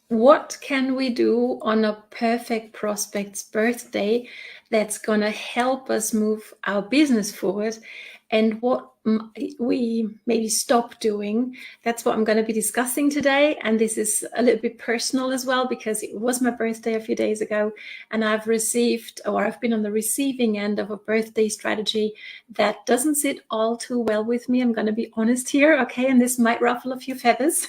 what can we do on a perfect prospect's birthday that's going to help us move our business forward, and what we maybe stop doing? That's what I'm going to be discussing today. And this is a little bit personal as well, because it was my birthday a few days ago, and I've been on the receiving end of a birthday strategy that doesn't sit all too well with me. I'm going to be honest here, okay? And this might ruffle a few feathers,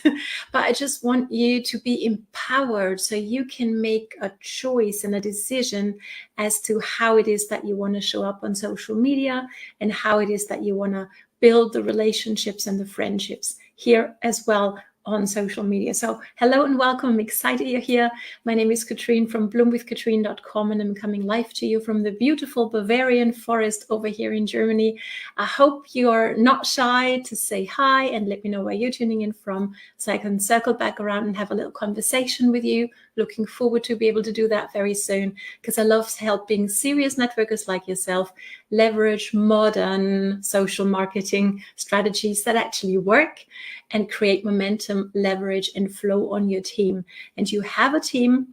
but I just want you to be empowered so you can make a choice and a decision as to how it is that you want to show up on social media, and how it is that you want to build the relationships and the friendships here as well on social media. So hello and welcome. I'm excited you're here. My name is Katrin from bloomwithkatrin.com, and I'm coming live to you from the beautiful Bavarian forest over here in Germany. I hope you're not shy to say hi and let me know where you're tuning in from, so I can circle back around and have a little conversation with you. Looking forward to be able to do that very soon, because I love helping serious networkers like yourself leverage modern social marketing strategies that actually work and create momentum, leverage, and flow on your team. And you have a team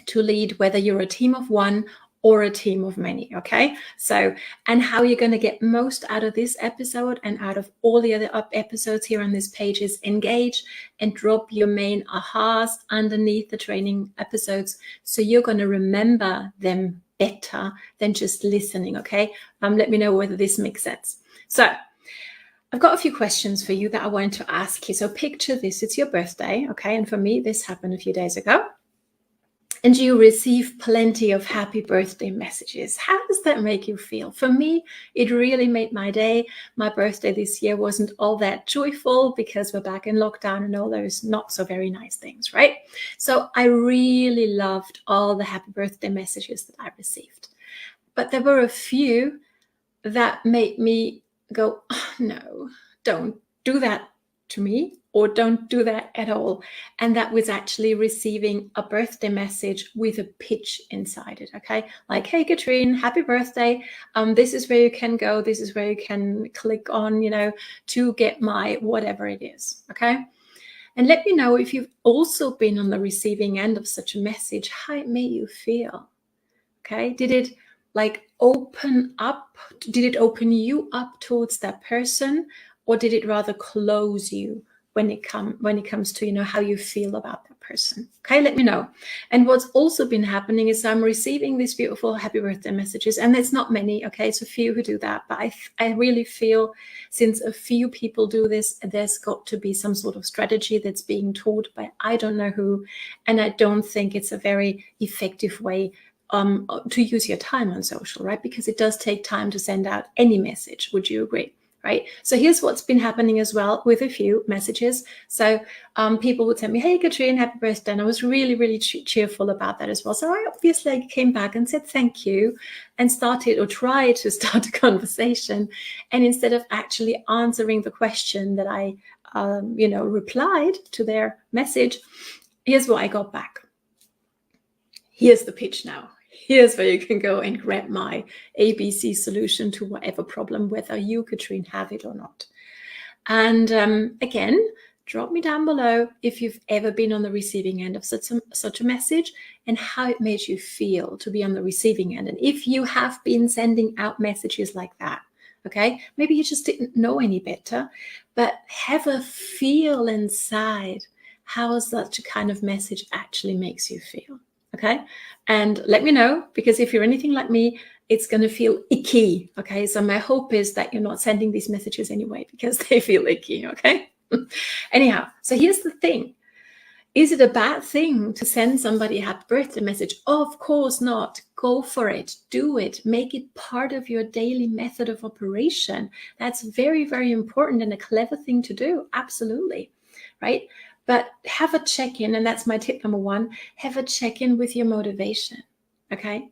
to lead, whether you're a team of one or a team of many, okay? So, and how you're going to get most out of this episode and out of all the other episodes here on this page is engage and drop your main ahas underneath the training episodes, so you're going to remember them better than just listening, okay? Let me know whether this makes sense. So I've got a few questions for you that I wanted to ask you. So picture this, it's your birthday, okay? And for me, this happened a few days ago. And you receive plenty of happy birthday messages. How does that make you feel? For me, it really made my day. My birthday this year wasn't all that joyful because we're back in lockdown and all those not so very nice things, right? So I really loved all the happy birthday messages that I received. But there were a few that made me go, oh, no, don't do that to me, or don't do that at all. And that was actually receiving a birthday message with a pitch inside it, okay? Like, hey, Katrin, happy birthday. This is where you can go. This is where you can click on, to get my whatever it is, okay? And let me know if you've also been on the receiving end of such a message, how it made you feel, okay? Did it open up? Did it open you up towards that person, or did it rather close you when it comes to how you feel about that person? Okay, let me know. And what's also been happening is I'm receiving these beautiful happy birthday messages, and it's not many, okay? It's a few who do that, but I really feel, since a few people do this, there's got to be some sort of strategy that's being taught by I don't know who, and I don't think it's a very effective way to use your time on social, right? Because it does take time to send out any message. Would you agree? Right? So here's what's been happening as well with a few messages. So people would tell me, hey, Katrin, happy birthday. And I was really, really cheerful about that as well. So I obviously came back and said thank you, and tried to start a conversation. And instead of actually answering the question that I, replied to their message, here's what I got back. Here's the pitch now. Here's where you can go and grab my ABC solution to whatever problem, whether you, Katrin, have it or not. And again, drop me down below if you've ever been on the receiving end of such a message, and how it made you feel to be on the receiving end. And if you have been sending out messages like that, okay, maybe you just didn't know any better, but have a feel inside how such a kind of message actually makes you feel. Okay, and let me know, because if you're anything like me, it's going to feel icky. Okay, so my hope is that you're not sending these messages anyway, because they feel icky. Okay, anyhow, so here's the thing. Is it a bad thing to send somebody a happy birthday message? Of course not. Go for it. Do it. Make it part of your daily method of operation. That's very, very important and a clever thing to do. Absolutely. Right? But have a check-in, and that's my tip number one. Have a check-in with your motivation, okay?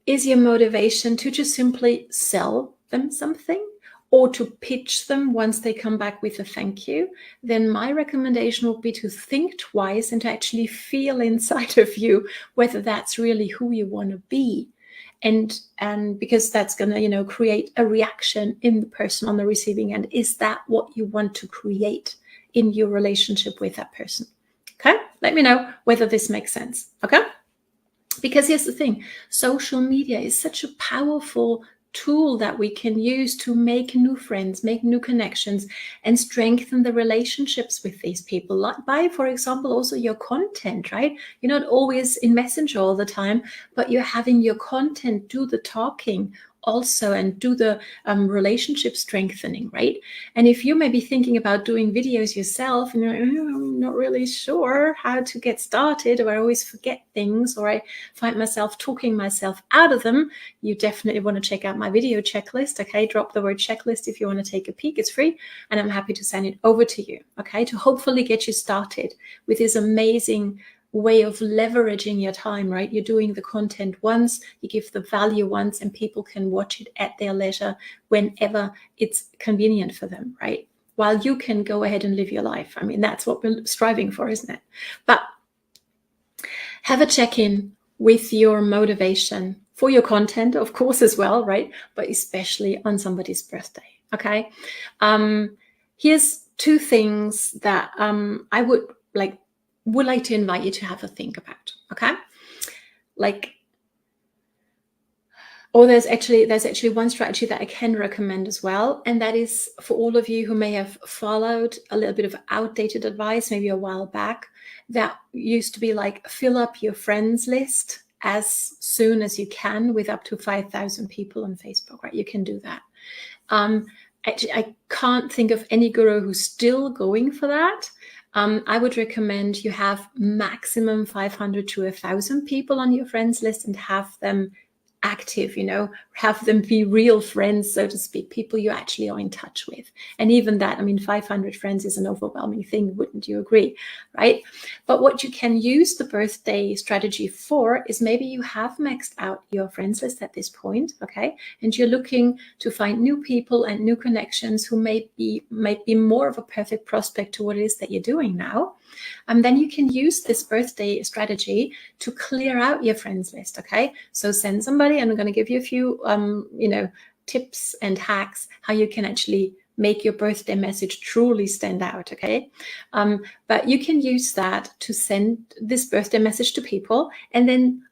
Is your motivation to just simply sell them something, or to pitch them once they come back with a thank you? Then my recommendation would be to think twice and to actually feel inside of you whether that's really who you want to be. And because that's going to, create a reaction in the person on the receiving end. Is that what you want to create in your relationship with that person? Okay, let me know whether this makes sense. Okay, because here's the thing, social media is such a powerful tool that we can use to make new friends, make new connections, and strengthen the relationships with these people. Like by, for example, also your content, right? You're not always in Messenger all the time, but you're having your content do the talking also and do the relationship strengthening, right? And if you may be thinking about doing videos yourself and you're like, I'm not really sure how to get started, or I always forget things, or I find myself talking myself out of them, you definitely want to check out my video checklist. Okay, drop the word checklist if you want to take a peek. It's free, and I'm happy to send it over to you, okay, to hopefully get you started with this amazing way of leveraging your time, right? You're doing the content once, you give the value once, and people can watch it at their leisure whenever it's convenient for them, right? While you can go ahead and live your life. I mean, that's what we're striving for, isn't it? But have a check-in with your motivation for your content, of course, as well, right? But especially on somebody's birthday, okay? Here's two things that I would like to invite you to have a think about, okay? Like, or there's actually one strategy that I can recommend as well, and that is for all of you who may have followed a little bit of outdated advice maybe a while back, that used to be like, fill up your friends list as soon as you can with up to 5,000 people on Facebook, right? You can do that. Actually, I can't think of any guru who's still going for that. I would recommend you have maximum 500 to 1,000 people on your friends list and have them active, have them be real friends, so to speak, people you actually are in touch with. And even that, I mean, 500 friends is an overwhelming thing, wouldn't you agree, right? But what you can use the birthday strategy for is maybe you have maxed out your friends list at this point, okay, and you're looking to find new people and new connections who might be more of a perfect prospect to what it is that you're doing now. Then you can use this birthday strategy to clear out your friends list, okay? So send somebody, and I'm going to give you a few, tips and hacks how you can actually make your birthday message truly stand out, okay? But you can use that to send this birthday message to people, and then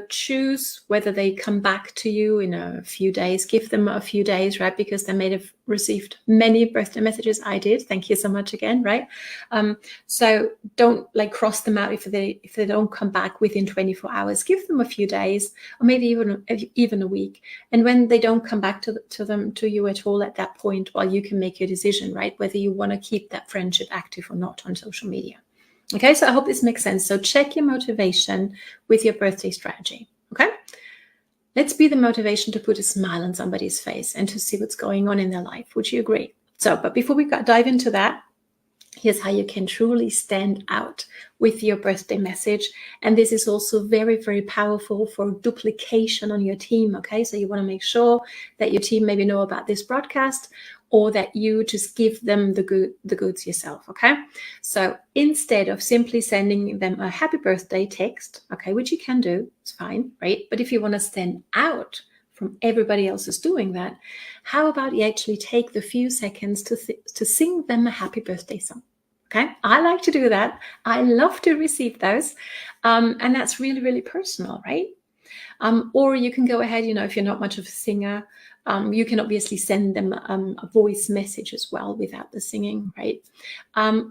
choose whether they come back to you in a few days. Give them a few days, right? Because they may have received many birthday messages. I did. Thank you so much again, right? So don't like cross them out if they don't come back within 24 hours. Give them a few days, or maybe even a week. And when they don't come back to you at all at that point, well, you can make your decision, right? Whether you want to keep that friendship active or not on social media. Okay, so I hope this makes sense. So check your motivation with your birthday strategy, okay? Let's be the motivation to put a smile on somebody's face and to see what's going on in their life. Would you agree? So, but before we dive into that, here's how you can truly stand out with your birthday message. And this is also very, very powerful for duplication on your team, okay? So you want to make sure that your team maybe know about this broadcast, or that you just give them the goods yourself, okay? So instead of simply sending them a happy birthday text, okay, which you can do, it's fine, right? But if you want to stand out from everybody else who's doing that, how about you actually take the few seconds to sing them a happy birthday song? Okay, I like to do that. I love to receive those. And that's really, really personal, right? Or you can go ahead, if you're not much of a singer, you can obviously send them a voice message as well without the singing, right?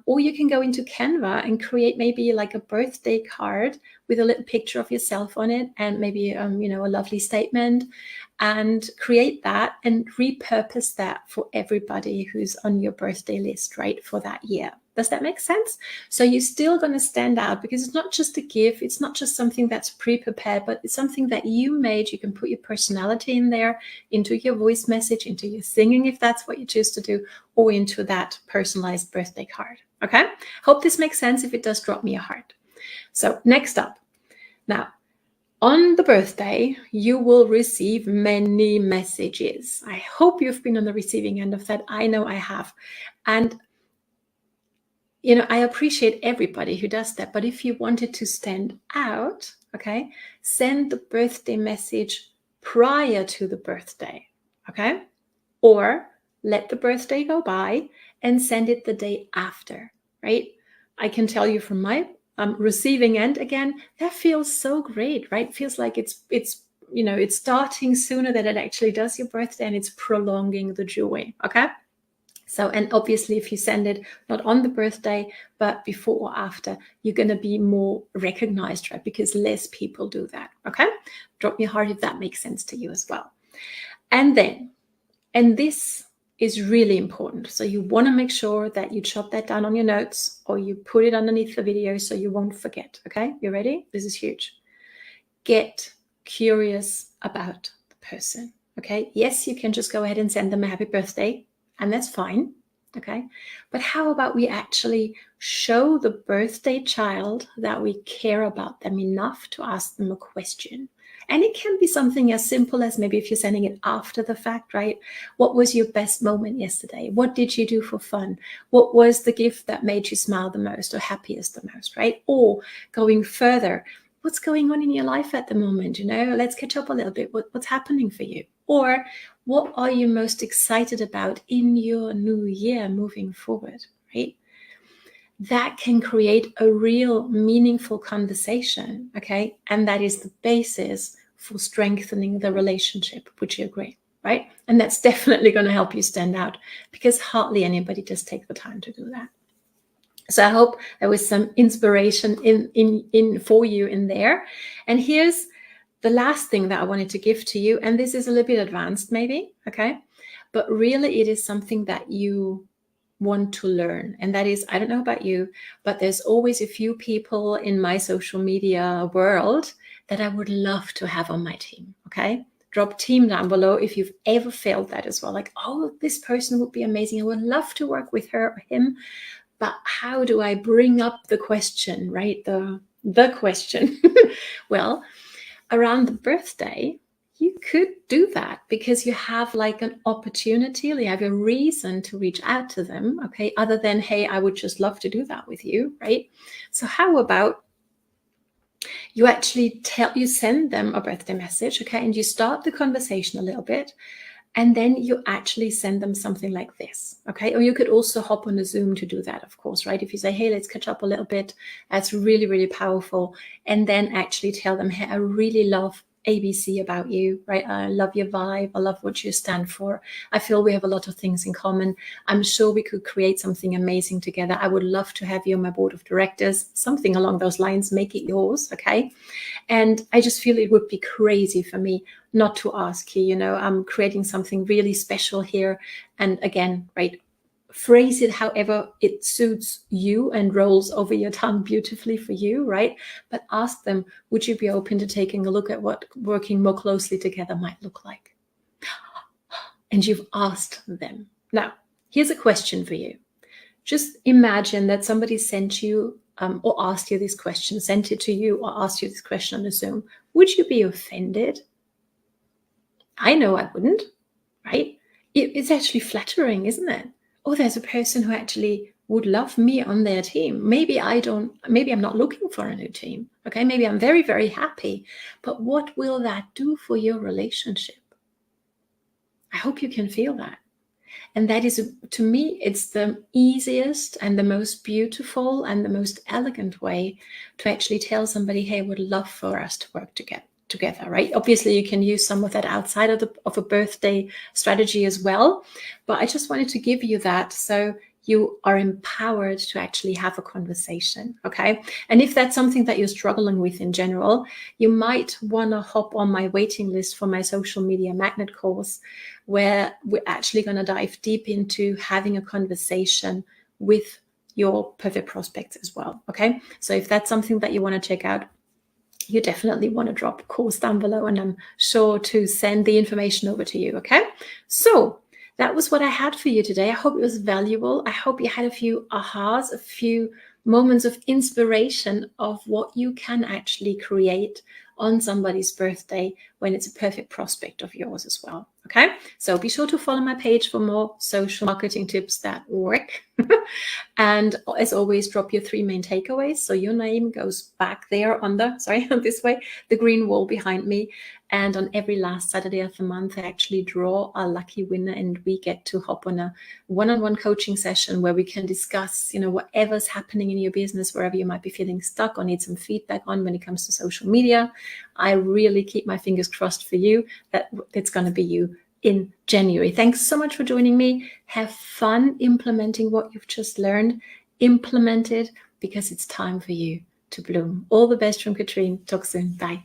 Or you can go into Canva and create maybe like a birthday card with a little picture of yourself on it, and maybe a lovely statement, and create that and repurpose that for everybody who's on your birthday list, right, for that year. Does that make sense? So you're still going to stand out, because it's not just a gift. It's not just something that's pre-prepared, but it's something that you made. You can put your personality in there, into your voice message, into your singing, if that's what you choose to do, or into that personalized birthday card. Okay? Hope this makes sense. If it does, drop me a heart. So next up. Now, on the birthday, you will receive many messages. I hope you've been on the receiving end of that. I know I have. And I appreciate everybody who does that. But if you wanted to stand out, okay, send the birthday message prior to the birthday, okay? Or let the birthday go by and send it the day after, right? I can tell you from my receiving end, again, that feels so great, right? Feels like it's it's starting sooner than it actually does your birthday, and it's prolonging the joy. Okay. So, and obviously, if you send it not on the birthday, but before or after, you're going to be more recognized, right? Because less people do that. Okay. Drop me a heart if that makes sense to you as well. And then, and this is really important. So you want to make sure that you jot that down on your notes, or you put it underneath the video so you won't forget. Okay. You ready? This is huge. Get curious about the person. Okay. Yes, you can just go ahead and send them a happy birthday, and that's fine. Okay. But how about we actually show the birthday child that we care about them enough to ask them a question? And it can be something as simple as, maybe if you're sending it after the fact, right? What was your best moment yesterday? What did you do for fun? What was the gift that made you smile the most or happiest the most, right? Or going further, what's going on in your life at the moment? Let's catch up a little bit. What's happening for you? Or what are you most excited about in your new year moving forward, right? That can create a real meaningful conversation, okay? And that is the basis for strengthening the relationship. Would you agree, right? And that's definitely going to help you stand out, because hardly anybody just take the time to do that. So I hope there was some inspiration in for you in there. And here's the last thing that I wanted to give to you. And this is a little bit advanced maybe, okay? But really it is something that you want to learn. And that is, I don't know about you, but there's always a few people in my social media world that I would love to have on my team, okay? Drop team down below if you've ever felt that as well. Like, oh, this person would be amazing. I would love to work with her or him. But how do I bring up the question, right? The question. Well, around the birthday, you could do that, because you have like an opportunity, you have a reason to reach out to them, okay? Other than, hey, I would just love to do that with you, right? So how about you actually send them a birthday message, okay? And you start the conversation a little bit. And then you actually send them something like this, okay? Or you could also hop on a Zoom to do that, of course, right? If you say, hey, let's catch up a little bit, that's really, really powerful. And then actually tell them, hey, I really love ABC about you, right? I love your vibe. I love what you stand for. I feel we have a lot of things in common. I'm sure we could create something amazing together. I would love to have you on my board of directors, something along those lines. Make it yours, okay? And I just feel it would be crazy for me not to ask you, I'm creating something really special here. And again, right, phrase it however it suits you and rolls over your tongue beautifully for you, right? But ask them, would you be open to taking a look at what working more closely together might look like? And you've asked them. Now, here's a question for you. Just imagine that somebody sent you or asked you this question, sent it to you or asked you this question on a Zoom. Would you be offended? I know I wouldn't, right? It's actually flattering, isn't it? Oh, there's a person who actually would love me on their team. Maybe I'm not looking for a new team. Okay, maybe I'm very, very happy. But what will that do for your relationship? I hope you can feel that. And that is, to me, it's the easiest and the most beautiful and the most elegant way to actually tell somebody, hey, I would love for us to work together, right? Obviously, you can use some of that outside of a birthday strategy as well. But I just wanted to give you that so you are empowered to actually have a conversation, okay? And if that's something that you're struggling with in general, you might want to hop on my waiting list for my social media magnet course, where we're actually going to dive deep into having a conversation with your perfect prospects as well, okay? So if that's something that you want to check out, you definitely want to drop a course down below, and I'm sure to send the information over to you, okay? So that was what I had for you today. I hope it was valuable. I hope you had a few ahas, a few moments of inspiration of what you can actually create on somebody's birthday when it's a perfect prospect of yours as well. Okay, so be sure to follow my page for more social marketing tips that work. And as always, drop your 3 main takeaways. So your name goes back there on the, this way, the green wall behind me. And on every last Saturday of the month, I actually draw a lucky winner, and we get to hop on a one-on-one coaching session where we can discuss, whatever's happening in your business, wherever you might be feeling stuck or need some feedback on when it comes to social media. I really keep my fingers crossed for you that it's going to be you in January. Thanks so much for joining me. Have fun implementing what you've just learned. Implement it, because it's time for you to bloom. All the best from Katrin. Talk soon. Bye.